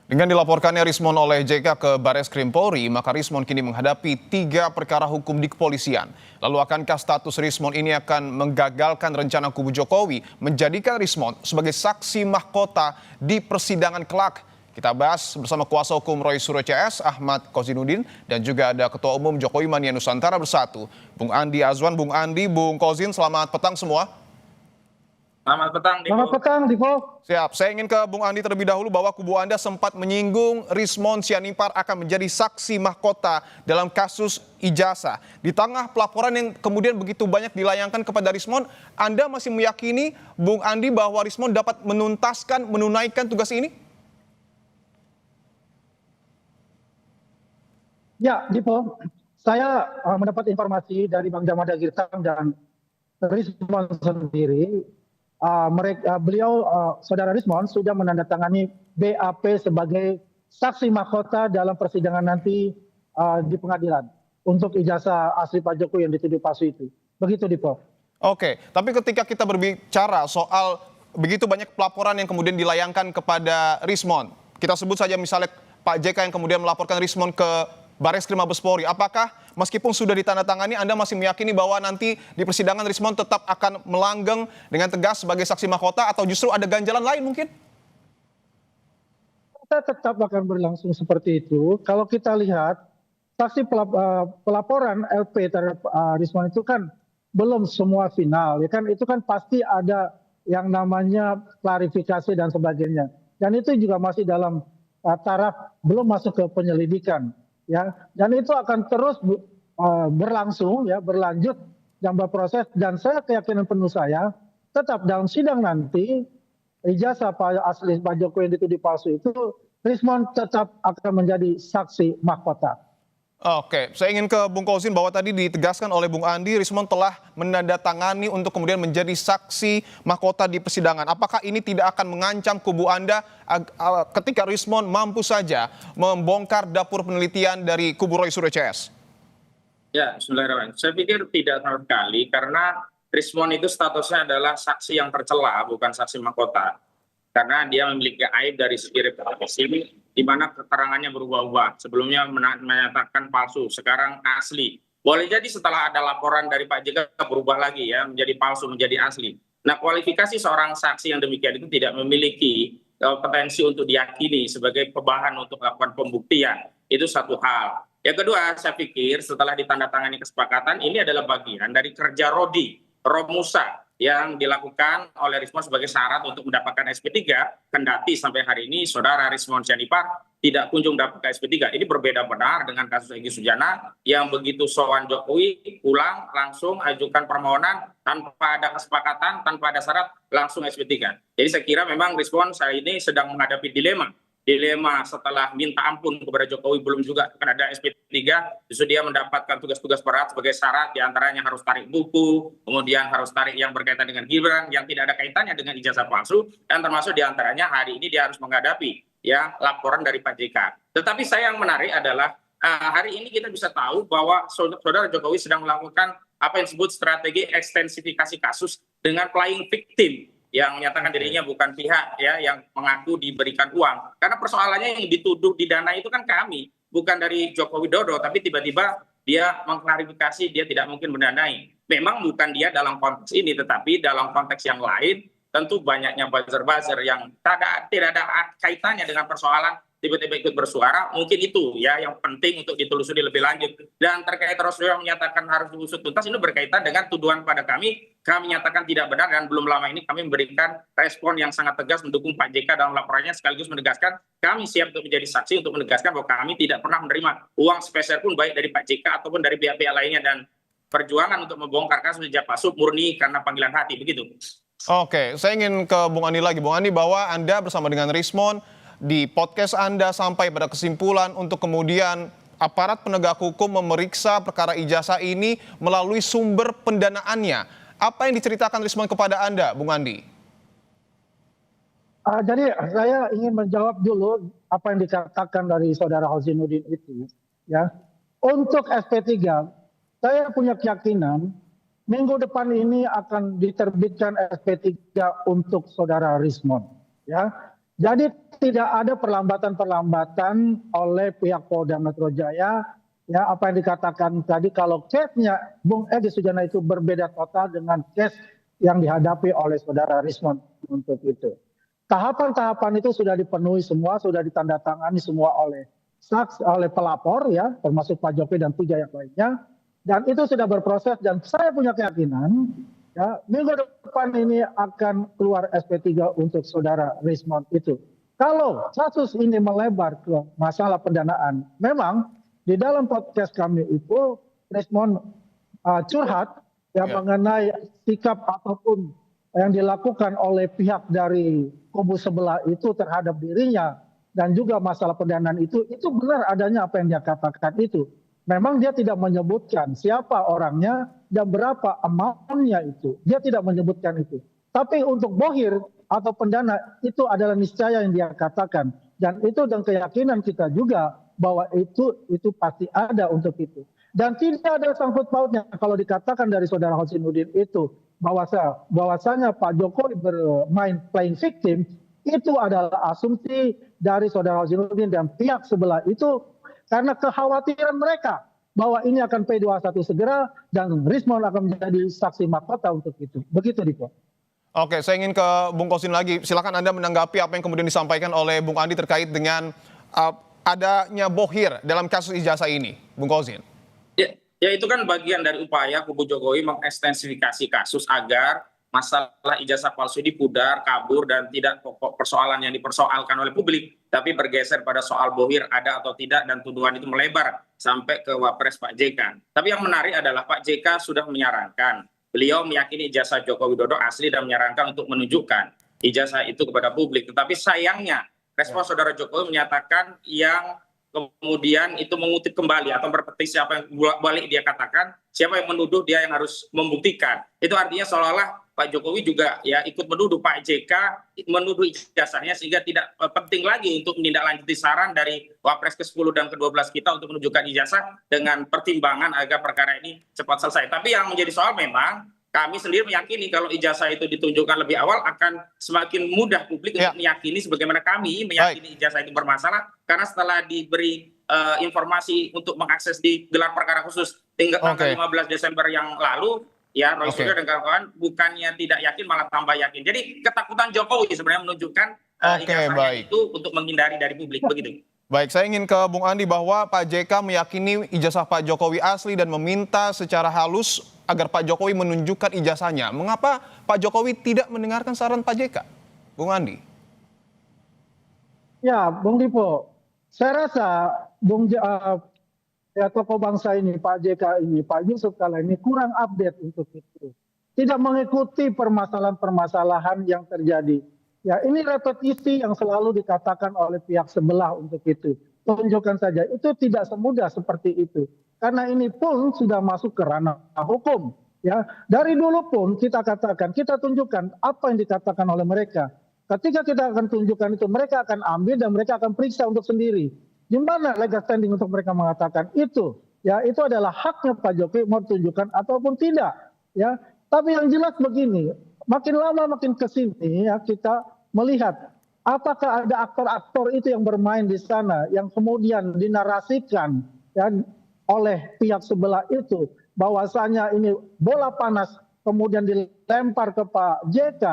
Dengan dilaporkannya Rismon oleh JK ke Bareskrim Polri, maka Rismon kini menghadapi 3 perkara hukum di kepolisian. Lalu akankah status Rismon ini akan menggagalkan rencana kubu Jokowi menjadikan Rismon sebagai saksi mahkota di persidangan kelak? Kita bahas bersama kuasa hukum Roy Suryo CS, Ahmad Kozinudin, dan juga ada Ketua Umum Jokowi Mania Nusantara Bersatu, Bung Andi Azwan. Bung Andi, Bung Kozin, selamat petang semua. Selamat petang, Dipo. Selamat petang, Dipo. Siap, saya ingin ke Bung Andi terlebih dahulu bahwa kubu Anda sempat menyinggung Rismon Sianipar akan menjadi saksi mahkota dalam kasus ijazah. Di tengah pelaporan yang kemudian begitu banyak dilayangkan kepada Rismon, Anda masih meyakini, Bung Andi, bahwa Rismon dapat menunaikan tugas ini? Ya, Dipo, saya mendapat informasi dari Bang Jamada Girtang dan Rismon sendiri. Saudara Rismon sudah menandatangani BAP sebagai saksi mahkota dalam persidangan nanti di pengadilan untuk ijazah asli Pak Jokowi yang dituduh palsu itu. Begitu, Dipo. Oke, tapi ketika kita berbicara soal begitu banyak pelaporan yang kemudian dilayangkan kepada Rismon, kita sebut saja misalnya Pak JK yang kemudian melaporkan Rismon ke Bareskrim Mabes Polri, apakah meskipun sudah ditandatangani Anda masih meyakini bahwa nanti di persidangan Rismon tetap akan melanggeng dengan tegas sebagai saksi mahkota atau justru ada ganjalan lain mungkin? Kita tetap akan berlangsung seperti itu. Kalau kita lihat saksi pelaporan LP terhadap Rismon itu kan belum semua final, ya kan? Itu kan pasti ada yang namanya klarifikasi dan sebagainya. Dan itu juga masih dalam taraf belum masuk ke penyelidikan. Ya, dan itu akan terus berlangsung, ya, berlanjut dan berproses. Dan saya keyakinan penuh saya tetap dalam sidang nanti ijazah asli Pak Jokowi yang dituduh palsu itu Rismon tetap akan menjadi saksi mahkota. Oke, saya ingin ke Bung Kozin bahwa tadi ditegaskan oleh Bung Andi, Rismon telah menandatangani untuk kemudian menjadi saksi mahkota di persidangan. Apakah ini tidak akan mengancam kubu Anda ketika Rismon mampu saja membongkar dapur penelitian dari kubu Roy Suryo CS? Ya, bismillahirrahmanirrahim. Saya pikir tidak sama sekali karena Rismon itu statusnya adalah saksi yang tercela, bukan saksi mahkota. Karena dia memiliki aib dari segi reputasi, di mana keterangannya berubah-ubah. Sebelumnya menyatakan palsu, sekarang asli. Boleh jadi setelah ada laporan dari Pak JK berubah lagi, ya, menjadi palsu, menjadi asli. Nah, kualifikasi seorang saksi yang demikian itu tidak memiliki potensi untuk diyakini sebagai bahan untuk melakukan pembuktian. Itu satu hal. Yang kedua, saya pikir setelah ditandatangani kesepakatan, ini adalah bagian dari kerja Romusa yang dilakukan oleh Rismon sebagai syarat untuk mendapatkan SP3, kendati sampai hari ini saudara Rismon Sianipar tidak kunjung dapat SP3. Ini berbeda benar dengan kasus Egy Sujana yang begitu sowan Jokowi pulang langsung ajukan permohonan tanpa ada kesepakatan, tanpa ada syarat, langsung SP3. Jadi saya kira memang Rismon saat ini sedang menghadapi dilema setelah minta ampun kepada Jokowi belum juga akan ada SP3, justru dia mendapatkan tugas-tugas berat sebagai syarat, diantaranya harus tarik buku, kemudian harus tarik yang berkaitan dengan Gibran yang tidak ada kaitannya dengan ijazah palsu, dan termasuk diantaranya hari ini dia harus menghadapi, ya, laporan dari Pak JK. Tetapi saya yang menarik adalah hari ini kita bisa tahu bahwa saudara Jokowi sedang melakukan apa yang disebut strategi ekstensifikasi kasus dengan playing victim, yang menyatakan dirinya bukan pihak, ya, yang mengaku diberikan uang. Karena persoalannya yang dituduh didanai itu kan kami, bukan dari Joko Widodo, tapi tiba-tiba dia mengklarifikasi dia tidak mungkin mendanai. Memang bukan dia dalam konteks ini, tetapi dalam konteks yang lain, tentu banyaknya buzzer-buzzer yang tidak ada kaitannya dengan persoalan tiba-tiba ikut bersuara, mungkin itu, ya, yang penting untuk ditelusuri lebih lanjut. Dan terkait Roslio yang menyatakan harus diusut tuntas, ini berkaitan dengan tuduhan pada kami nyatakan tidak benar, dan belum lama ini kami memberikan respon yang sangat tegas mendukung Pak JK dalam laporannya, sekaligus menegaskan kami siap untuk menjadi saksi untuk menegaskan bahwa kami tidak pernah menerima uang sepeser pun baik dari Pak JK ataupun dari pihak-pihak lainnya, dan perjuangan untuk membongkar kasus ijazah palsu murni karena panggilan hati, begitu. Oke, saya ingin ke Bung Andi lagi. Bung Andi, bahwa Anda bersama dengan Rismon di podcast Anda sampai pada kesimpulan untuk kemudian aparat penegak hukum memeriksa perkara ijazah ini melalui sumber pendanaannya. Apa yang diceritakan Rismon kepada Anda, Bung Andi? Jadi saya ingin menjawab dulu apa yang dikatakan dari saudara Kozinudin itu. Ya, untuk SP3, saya punya keyakinan minggu depan ini akan diterbitkan SP3 untuk saudara Rismon. Ya, Jadi tidak ada perlambatan-perlambatan oleh pihak Polda Metro Jaya. Ya, apa yang dikatakan tadi kalau case-nya Bung Egy Sujana itu berbeda total dengan case yang dihadapi oleh saudara Rismon untuk itu. Tahapan-tahapan itu sudah dipenuhi semua, sudah ditandatangani semua oleh oleh pelapor ya, termasuk Pak Jokowi dan 3 yang lainnya. Dan itu sudah berproses dan saya punya keyakinan ya, minggu depan ini akan keluar SP3 untuk saudara Rismon itu. Kalau kasus ini melebar ke masalah pendanaan, memang di dalam podcast kami itu Rismon curhat ya mengenai sikap ataupun yang dilakukan oleh pihak dari kubu sebelah itu terhadap dirinya dan juga masalah pendanaan itu benar adanya apa yang dia katakan itu. Memang dia tidak menyebutkan siapa orangnya dan berapa amount-nya itu. Dia tidak menyebutkan itu. Tapi untuk bohir atau pendana itu adalah niscaya yang dia katakan. Dan itu dan keyakinan kita juga bahwa itu pasti ada untuk itu. Dan tidak ada sangkut pautnya kalau dikatakan dari saudara Husainuddin itu bahwasanya Pak Jokowi bermain playing victim, itu adalah asumsi dari saudara Husainuddin dan pihak sebelah itu karena kekhawatiran mereka bahwa ini akan P21 segera dan Rismon akan menjadi saksi mahkota untuk itu. Begitu, Diko. Oke, saya ingin ke Bung Kosin lagi. Silakan Anda menanggapi apa yang kemudian disampaikan oleh Bung Andi terkait dengan adanya bohir dalam kasus ijazah ini, Bung Kosin. Ya itu kan bagian dari upaya kubu Jokowi mengekstensifikasi kasus agar masalah ijazah palsu ini pudar, kabur, dan tidak pokok persoalan yang dipersoalkan oleh publik, tapi bergeser pada soal bohir ada atau tidak, dan tuduhan itu melebar sampai ke Wapres Pak JK. Tapi yang menarik adalah Pak JK sudah menyarankan, beliau meyakini ijazah Joko Widodo asli dan menyarankan untuk menunjukkan ijazah itu kepada publik. Tetapi sayangnya, respon saudara Jokowi menyatakan yang kemudian itu mengutip kembali atau berpetisi apa yang balik dia katakan, siapa yang menuduh dia yang harus membuktikan. Itu artinya seolah-olah Pak Jokowi juga ya ikut menuduh Pak JK menuduh ijazahnya sehingga tidak penting lagi untuk menindaklanjuti saran dari Wapres ke-10 dan ke-12 kita untuk menunjukkan ijazah dengan pertimbangan agar perkara ini cepat selesai. Tapi yang menjadi soal memang kami sendiri meyakini kalau ijazah itu ditunjukkan lebih awal akan semakin mudah publik untuk meyakini sebagaimana kami meyakini ijazah itu bermasalah karena setelah diberi informasi untuk mengakses di gelar perkara khusus tanggal 15 Desember yang lalu ya Roy Suryo dan kawan-kawan bukannya tidak yakin malah tambah yakin. Jadi ketakutan Jokowi sebenarnya menunjukkan ijazahnya itu untuk menghindari dari publik begitu. Baik, saya ingin ke Bung Andi bahwa Pak JK meyakini ijazah Pak Jokowi asli dan meminta secara halus agar Pak Jokowi menunjukkan ijazahnya. Mengapa Pak Jokowi tidak mendengarkan saran Pak JK? Bung Andi. Ya, Bung Dipo, saya rasa tokoh bangsa ini, Pak JK ini, Pak Yusuf Kala ini kurang update untuk itu. Tidak mengikuti permasalahan-permasalahan yang terjadi. Ya, ini repetisi yang selalu dikatakan oleh pihak sebelah untuk itu. Tunjukkan saja, itu tidak semudah seperti itu. Karena ini pun sudah masuk ke ranah hukum. Ya, dari dulu pun kita katakan, kita tunjukkan apa yang dikatakan oleh mereka. Ketika kita akan tunjukkan itu, mereka akan ambil dan mereka akan periksa untuk sendiri. Di mana legal standing untuk mereka mengatakan itu? Ya, itu adalah haknya Pak Jokowi mau tunjukkan ataupun tidak. Ya, tapi yang jelas begini, makin lama makin kesini ya kita melihat apakah ada aktor-aktor itu yang bermain di sana yang kemudian dinarasikan ya oleh pihak sebelah itu bahwasanya ini bola panas kemudian dilempar ke Pak JK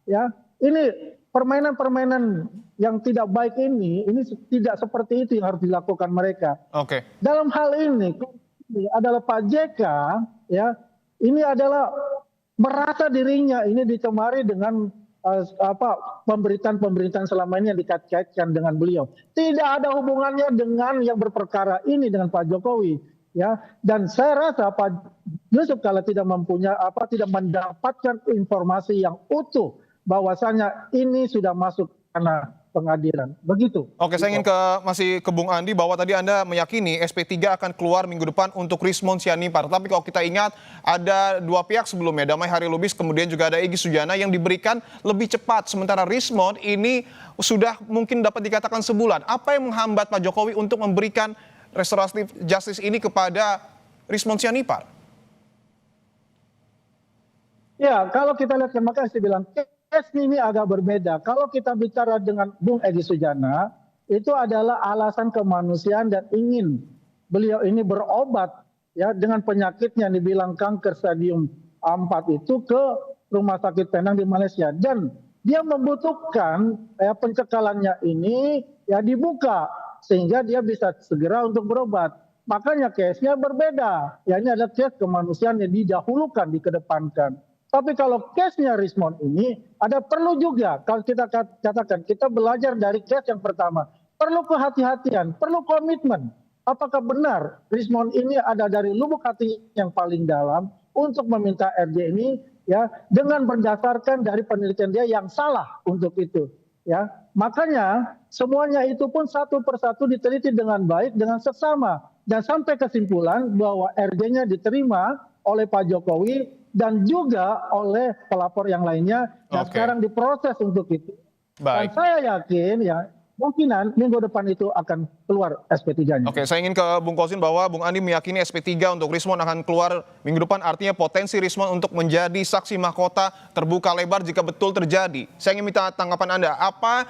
ya. Ini permainan-permainan yang tidak baik ini tidak seperti itu yang harus dilakukan mereka. Oke. Dalam hal ini adalah Pak JK ya, ini adalah merasa dirinya ini dicemari dengan pemberitaan selama ini yang dikait-kaitkan dengan beliau. Tidak ada hubungannya dengan yang berperkara ini dengan Pak Jokowi ya. Dan saya rasa Pak Yusuf Kala tidak mendapatkan informasi yang utuh bahwasanya ini sudah masuk karena pengadilan. Begitu. Oke, saya ingin masih ke Bung Andi bahwa tadi Anda meyakini SP3 akan keluar minggu depan untuk Rismon Sianipar. Tapi kalau kita ingat ada dua pihak sebelumnya, Damai Harilubis kemudian juga ada Egy Sujana yang diberikan lebih cepat. Sementara Rismon ini sudah mungkin dapat dikatakan sebulan. Apa yang menghambat Pak Jokowi untuk memberikan restoratif justice ini kepada Rismon Sianipar? Ya, kalau kita lihat makanya saya bilang case ini agak berbeda. Kalau kita bicara dengan Bung Egy Sujana, itu adalah alasan kemanusiaan dan ingin beliau ini berobat ya dengan penyakitnya yang dibilang kanker stadium 4 itu ke Rumah Sakit Penang di Malaysia, dan dia membutuhkan pencekalannya ini ya dibuka sehingga dia bisa segera untuk berobat. Makanya case-nya berbeda. Ya, ini ada case kemanusiaan yang didahulukan, dikedepankan. Tapi kalau case-nya Rismond ini ada perlu juga, kalau kita katakan kita belajar dari case yang pertama, perlu kehati-hatian, perlu komitmen. Apakah benar Rismond ini ada dari lubuk hati yang paling dalam untuk meminta RJ ini ya dengan berdasarkan dari penelitian dia yang salah untuk itu ya. Makanya semuanya itu pun satu persatu diteliti dengan baik dengan seksama dan sampai kesimpulan bahwa RJ-nya diterima oleh Pak Jokowi dan juga oleh pelapor yang lainnya dan sekarang diproses untuk itu. Baik. Dan saya yakin ya mungkinan minggu depan itu akan keluar SP3-nya. Oke, saya ingin ke Bung Kosin bahwa Bung Andi meyakini SP3 untuk Rismond akan keluar minggu depan, artinya potensi Rismond untuk menjadi saksi mahkota terbuka lebar jika betul terjadi. Saya ingin minta tanggapan Anda, apa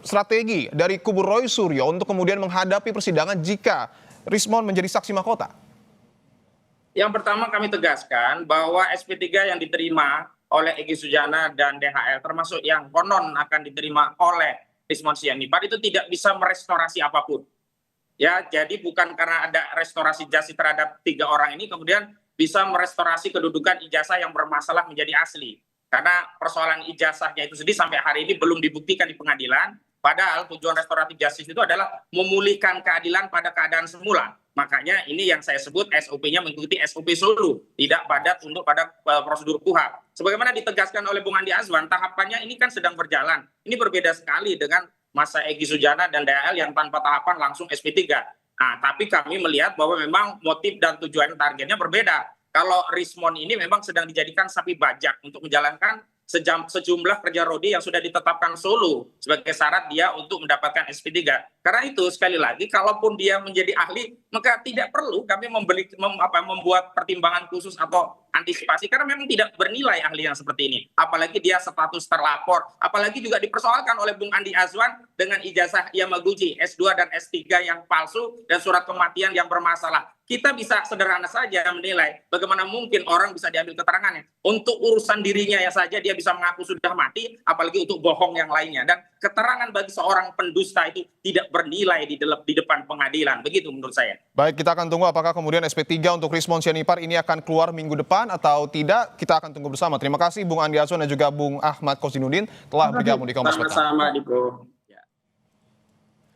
strategi dari kubu Roy Suryo untuk kemudian menghadapi persidangan jika Rismond menjadi saksi mahkota? Yang pertama kami tegaskan bahwa SP3 yang diterima oleh Egy Sujana dan DHL termasuk yang konon akan diterima oleh Rismond Sianipar itu tidak bisa merestorasi apapun. Ya, jadi bukan karena ada restorasi justice terhadap 3 orang ini kemudian bisa merestorasi kedudukan ijazah yang bermasalah menjadi asli. Karena persoalan ijazahnya itu sendiri sampai hari ini belum dibuktikan di pengadilan. Padahal tujuan restoratif justice itu adalah memulihkan keadilan pada keadaan semula. Makanya ini yang saya sebut SOP-nya mengikuti SOP Solo, tidak padat untuk pada prosedur KUHP. Sebagaimana ditegaskan oleh Bung Andi Azwan, tahapannya ini kan sedang berjalan. Ini berbeda sekali dengan masa Egy Sujana dan DHL yang tanpa tahapan langsung SP3. Nah, tapi kami melihat bahwa memang motif dan tujuan targetnya berbeda. Kalau Rismond ini memang sedang dijadikan sapi bajak untuk menjalankan sejumlah kerja rodi yang sudah ditetapkan Solo sebagai syarat dia untuk mendapatkan SP3. Karena itu sekali lagi kalaupun dia menjadi ahli maka tidak perlu kami membuat pertimbangan khusus atau antisipasi karena memang tidak bernilai ahli yang seperti ini. Apalagi dia status terlapor, apalagi juga dipersoalkan oleh Bung Andi Azwan dengan ijazah Yamaguchi S2 dan S3 yang palsu dan surat kematian yang bermasalah. Kita bisa sederhana saja menilai bagaimana mungkin orang bisa diambil keterangannya. Untuk urusan dirinya ya saja dia bisa mengaku sudah mati, apalagi untuk bohong yang lainnya. Dan keterangan bagi seorang pendusta itu tidak bernilai di depan pengadilan. Begitu menurut saya. Baik, kita akan tunggu apakah kemudian SP3 untuk Rismond Sianipar ini akan keluar minggu depan atau tidak. Kita akan tunggu bersama. Terima kasih Bung Andi Azwan dan juga Bung Ahmad Kosinudin telah bergabung di Kompas Petang. Sama-sama, Diko.